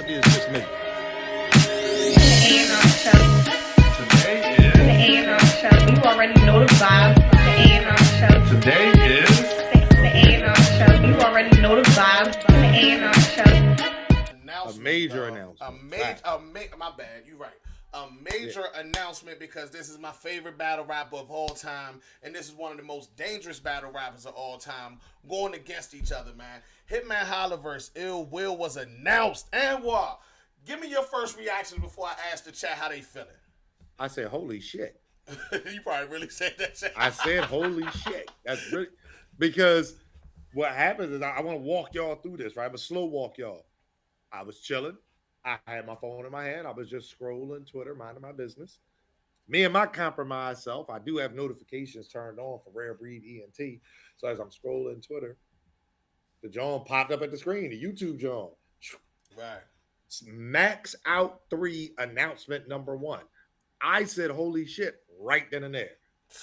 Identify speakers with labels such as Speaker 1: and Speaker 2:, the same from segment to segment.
Speaker 1: maybe it's just me.
Speaker 2: Today is the A&R show. You already know the vibe. The A&R show. Today is the A&R show. You already know the vibe. The A&R show.
Speaker 1: A major announcement.
Speaker 3: My bad. You right. A major announcement because this is my favorite battle rapper of all time, and this is one of the most dangerous battle rappers of all time going against each other, man. Hitman Holla vs. Ill Will was announced. And what? Give me your first reactions before I ask the chat how they feeling.
Speaker 1: I said, holy shit.
Speaker 3: You probably really said that shit.
Speaker 1: I said, holy shit. That's really because what happens is I want to walk y'all through this, right? I'm a slow walk y'all. I was chilling. I had my phone in my hand. I was just scrolling Twitter, minding my business. Me and my compromised self, I do have notifications turned on for Rare Breed ENT. So as I'm scrolling Twitter, the John popped up at the screen, the YouTube John.
Speaker 3: Right.
Speaker 1: Max Out 3 announcement number 1. I said, holy shit, right then and there.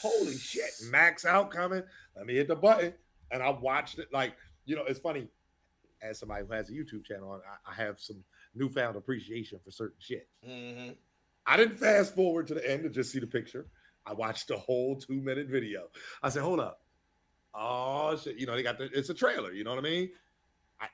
Speaker 1: Holy shit, Max Out coming. Let me hit the button. And I watched it. Like, you know, it's funny. As somebody who has a YouTube channel, I have some newfound appreciation for certain shit.
Speaker 3: Mm-hmm.
Speaker 1: I didn't fast forward to the end to just see the picture. I watched the whole 2-minute video. I said, hold up. Oh, shit. You know, it's a trailer. You know what I mean?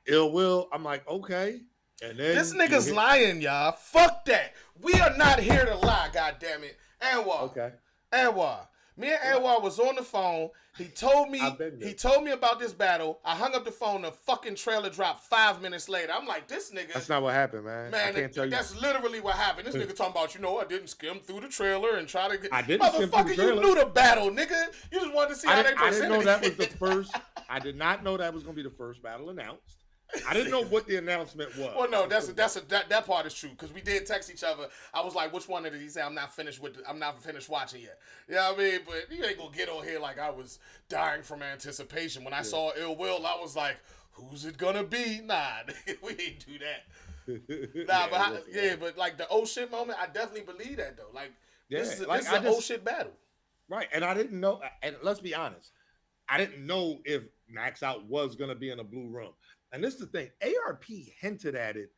Speaker 1: Ill Will. I'm like, okay. And then
Speaker 3: this nigga's lying, y'all. Fuck that. We are not here to lie, goddammit. Anwar.
Speaker 1: Okay.
Speaker 3: Anwar. Me and Anwar was on the phone. He told me about this battle. I hung up the phone. The fucking trailer dropped 5 minutes later. I'm like, this nigga.
Speaker 1: That's not what happened, man. I can't tell you.
Speaker 3: That's literally what happened. This nigga talking about, I didn't skim through the trailer and try to get.
Speaker 1: I didn't skim through the trailer.
Speaker 3: You knew the battle, nigga. You just wanted to see how they presented.
Speaker 1: I didn't know that was the first. I did not know that was going to be the first battle announced. I didn't know what the announcement was.
Speaker 3: Well, no, that part is true because we did text each other. I was like, "Which one did he say? I'm not finished watching yet." You know what I mean? But you ain't gonna get on here like I was dying from anticipation when I saw Ill Will. I was like, "Who's it gonna be?" Nah, we ain't do that. Nah, but like the oh shit moment, I definitely believe that though. Like this is an oh shit battle,
Speaker 1: right? And I didn't know. And let's be honest, I didn't know if Max Out was gonna be in a blue room. And this is the thing, ARP hinted at it.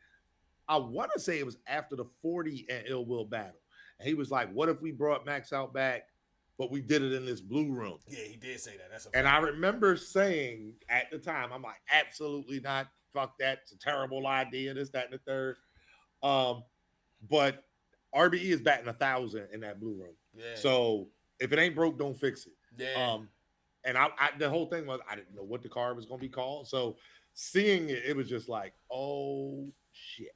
Speaker 1: I want to say it was after the 40 and Ill Will battle. And he was like, what if we brought Max Out back, but we did it in this blue room?
Speaker 3: Yeah, he did say that.
Speaker 1: And I remember saying at the time, I'm like, absolutely not. Fuck that. It's a terrible idea. This, that, and the third. But RBE is batting 1,000 in that blue room.
Speaker 3: Yeah.
Speaker 1: So if it ain't broke, don't fix it.
Speaker 3: Yeah.
Speaker 1: And I the whole thing was, I didn't know what the card was going to be called. So seeing it, it was just like, oh shit.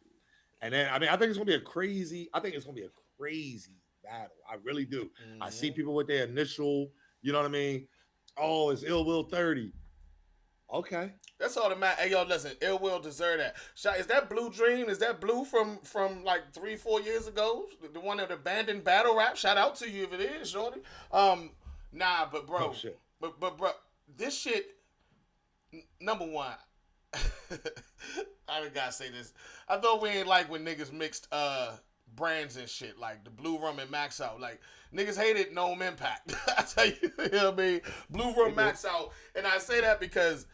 Speaker 1: And then I think it's gonna be a crazy battle. I really do. Mm-hmm. I see people with their initial, you know what I mean? Oh, it's Ill Will 30. Okay.
Speaker 3: That's all that matters. Hey, yo, listen, Ill Will deserve that. Is that Blue Dream? Is that Blue from like 3-4 years ago? The one that abandoned battle rap? Shout out to you if it is, shorty. Nah, but bro.
Speaker 1: Oh, shit.
Speaker 3: But bro, this shit, number one, I gotta say this. I thought we ain't like when niggas mixed brands and shit, like the Blue Rum and Max Out. Like niggas hated Gnome Impact. I tell you, you know what I mean? Blue Rum, Max Out. And I say that because,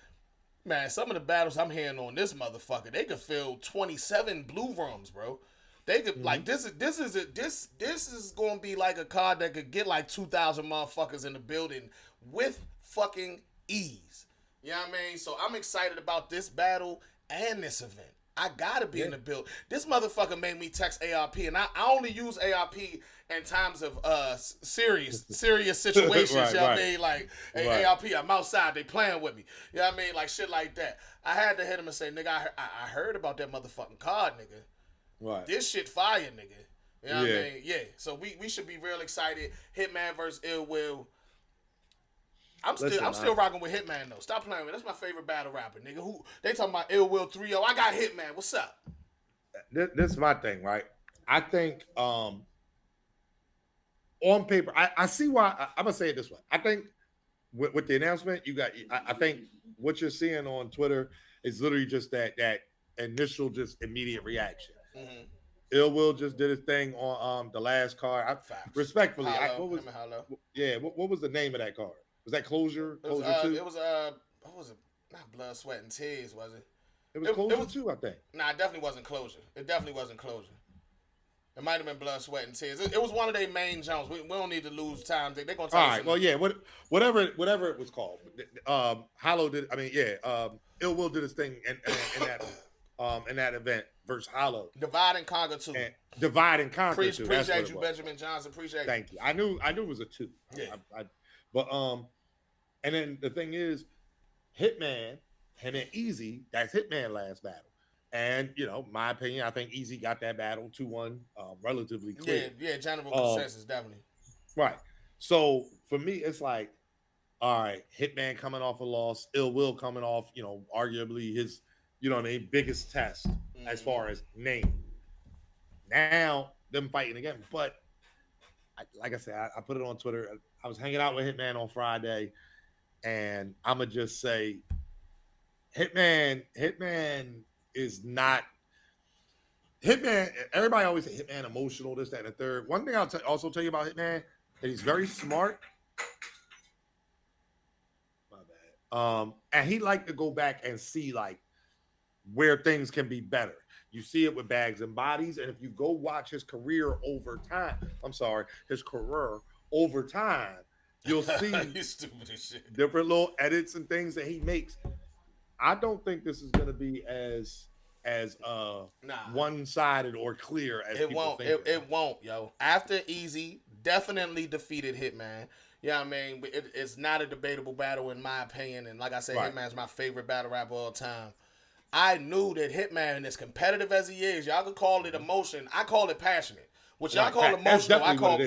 Speaker 3: man, some of the battles I'm hearing on this motherfucker, they could fill 27 Blue Rums, bro. They could like this is gonna be like a card that could get like 2,000 motherfuckers in the building with fucking ease. You know what I mean? So I'm excited about this battle and this event. I gotta be in the build. This motherfucker made me text ARP, and I only use ARP in times of serious situations.
Speaker 1: Right,
Speaker 3: you know what I mean? Like, hey, ARP, I'm outside, they playing with me. You know what I mean? Like shit like that. I had to hit him and say, nigga, I heard about that motherfucking card, nigga.
Speaker 1: Right.
Speaker 3: This shit fire, nigga. You know what I mean? Yeah. So we should be real excited. Hitman versus Ill Will. I'm still rocking with Hitman though. Stop playing with me. That's my favorite battle rapper, nigga. Who they talking about Ill Will 3-0. I got Hitman. What's up?
Speaker 1: This is my thing, right? I think on paper, I see why. I'm gonna say it this way. I think with the announcement, I think what you're seeing on Twitter is literally just that initial, just immediate reaction. Mm-hmm. Ill Will just did his thing on the last card. Respectfully, what was the name of that card? Was that Closure? Closure 2?
Speaker 3: It was what was it? Not Blood, Sweat, and Tears, was it?
Speaker 1: It was closure too, I think.
Speaker 3: Nah, it definitely wasn't closure. It definitely wasn't closure. It might have been blood, sweat, and tears. It was one of their main jumps. We don't need to lose time. They're gonna tell
Speaker 1: All
Speaker 3: us.
Speaker 1: right. Well, yeah. Whatever it was called. Hollow did. I mean, yeah. Ill Will did his thing in that event versus Hollow.
Speaker 3: Divide and conquer too.
Speaker 1: And divide and conquer too.
Speaker 3: Appreciate you, Benjamin Johnson. Appreciate you.
Speaker 1: Thank you. I knew it was a 2.
Speaker 3: Yeah.
Speaker 1: But and then the thing is, Hitman and then Easy. That's Hitman last battle. And my opinion, I think Easy got that battle 2-1, relatively clear.
Speaker 3: Yeah. General consensus, definitely.
Speaker 1: Right. So for me, it's like, all right, Hitman coming off a loss, Ill Will coming off, arguably his, biggest test as far as name. Now them fighting again, but like I said, I put it on Twitter. I was hanging out with Hitman on Friday, and I'ma just say, Hitman is not Hitman. Everybody always say Hitman emotional, this, that, and the third. One thing I'll also tell you about Hitman that he's very smart. My bad. And he like to go back and see like where things can be better. You see it with Bags and Bodies, and if you go watch his career over time, you'll see
Speaker 3: stupid as shit.
Speaker 1: Different little edits and things that he makes. I don't think this is going to be as one-sided or clear as
Speaker 3: it
Speaker 1: people
Speaker 3: won't.
Speaker 1: think.
Speaker 3: It won't, yo. After Easy definitely defeated Hitman. Yeah, I mean, it's not a debatable battle in my opinion. And like I said, Hitman's my favorite battle rapper of all time. I knew that Hitman, as competitive as he is, y'all could call it emotion. I call it passionate. What y'all call emotional, I call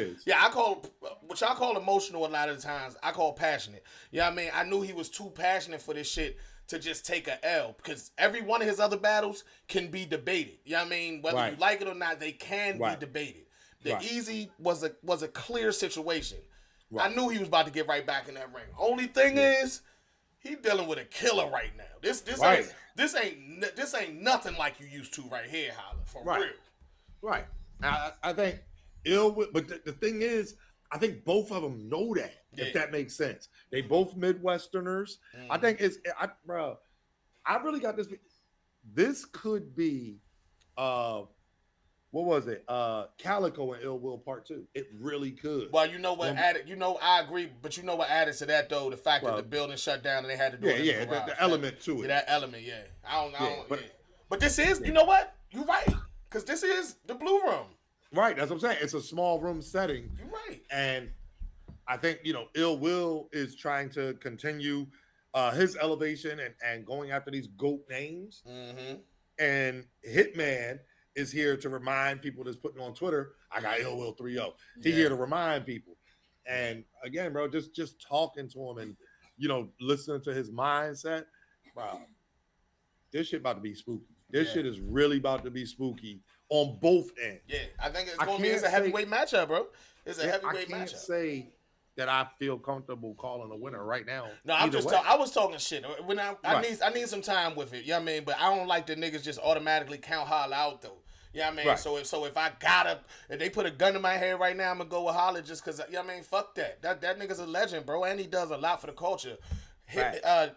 Speaker 3: what y'all call emotional a lot of the times, I call passionate. You know what I mean? I knew he was too passionate for this shit to just take a L, because every one of his other battles can be debated. You know what I mean? Whether you like it or not, they can be debated. The Easy was a clear situation. I knew he was about to get right back in that ring. Only thing is, he dealing with a killer right now. This ain't nothing like you used to right here, Holla, for real.
Speaker 1: Right. I think but the thing is, I think both of them know that. If that makes sense, they both Midwesterners. I think I really got this. This could be, what was it? Calico and Ill Will Part 2. It really could.
Speaker 3: Well, you know what added? I agree, but you know what added to that though? The fact that the building shut down and they had to do it.
Speaker 1: Yeah, the element to it.
Speaker 3: That element, yeah. I don't. But this is, you know what? You're right, because this is the Blue Room.
Speaker 1: Right, that's what I'm saying. It's a small room setting.
Speaker 3: You're right.
Speaker 1: And I think, Ill Will is trying to continue his elevation and going after these GOAT names.
Speaker 3: Mm-hmm.
Speaker 1: And Hitman is here to remind people that's putting on Twitter, I got Ill Will 3-0. He's here to remind people. And again, bro, just talking to him and, listening to his mindset, bro, this shit about to be spooky. This shit is really about to be spooky on both ends.
Speaker 3: Yeah, I think it's a heavyweight matchup, bro. It's a heavyweight matchup. I can't
Speaker 1: say that I feel comfortable calling a winner right now.
Speaker 3: No, I was talking shit. When I need some time with it. You know what I mean? But I don't like the niggas just automatically count Holla out though. You know what I mean? Right. So if they put a gun in my head right now, I'm gonna go with Holla just because, you know what I mean? Fuck that. That nigga's a legend, bro, and he does a lot for the culture.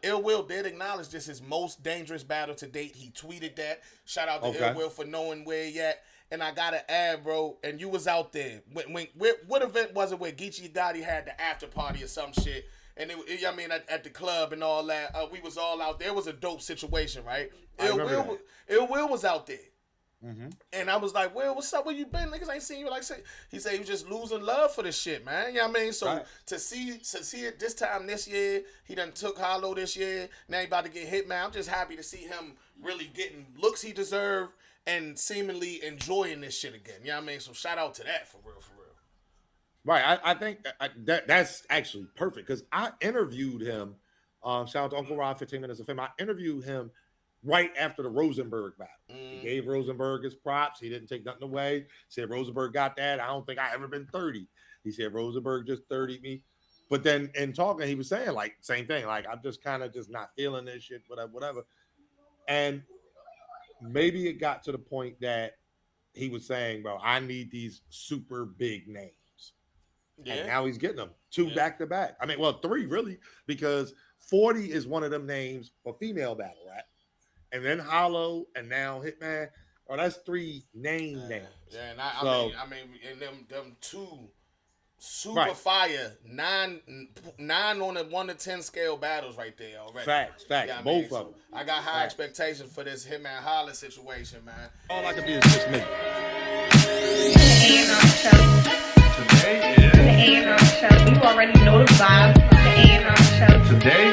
Speaker 3: Ill Will did acknowledge this his most dangerous battle to date. He tweeted that. Shout out to Ill Will for knowing where he at. And I gotta add, bro, and you was out there. What event was it where Geechee Gotti had the after party or some shit? And at the club and all that, we was all out there. It was a dope situation, right? Ill Will was out there.
Speaker 1: Mm-hmm.
Speaker 3: And I was like, well, what's up? Where you been? Niggas ain't seen you. He said he was just losing love for this shit, man. You know what I mean? So to see it this time this year, he done took Hollow this year. Now he about to get hit, man. I'm just happy to see him really getting looks he deserved and seemingly enjoying this shit again. You know what I mean? So shout out to that for real.
Speaker 1: Right. I think that's actually perfect because I interviewed him. Shout out to Uncle Rob, 15 Minutes of Fame. I interviewed him right after the Rosenberg battle. He gave Rosenberg his props. He didn't take nothing away. Said Rosenberg got that. I don't think I ever been 30. He said Rosenberg just 30'd me. But then in talking, he was saying like same thing. Like I'm just kind of just not feeling this shit, whatever. And maybe it got to the point that he was saying, bro, I need these super big names. Yeah. And now he's getting them 2 back to back. I mean, well, 3 really, because 40 is one of them names for female battle rap. and then Hollow, and now Hitman. Oh, that's 3 names.
Speaker 3: Yeah, and I mean, and them 2 super fire 9 on a 1 to 10 scale battles right there already.
Speaker 1: Facts, both of them.
Speaker 3: I got high expectations for this Hitman Holla situation, man.
Speaker 4: All I can be is just me.
Speaker 2: The A&R show.
Speaker 4: Today is
Speaker 2: The A&R show. You already know the vibe. The A&R show.
Speaker 4: today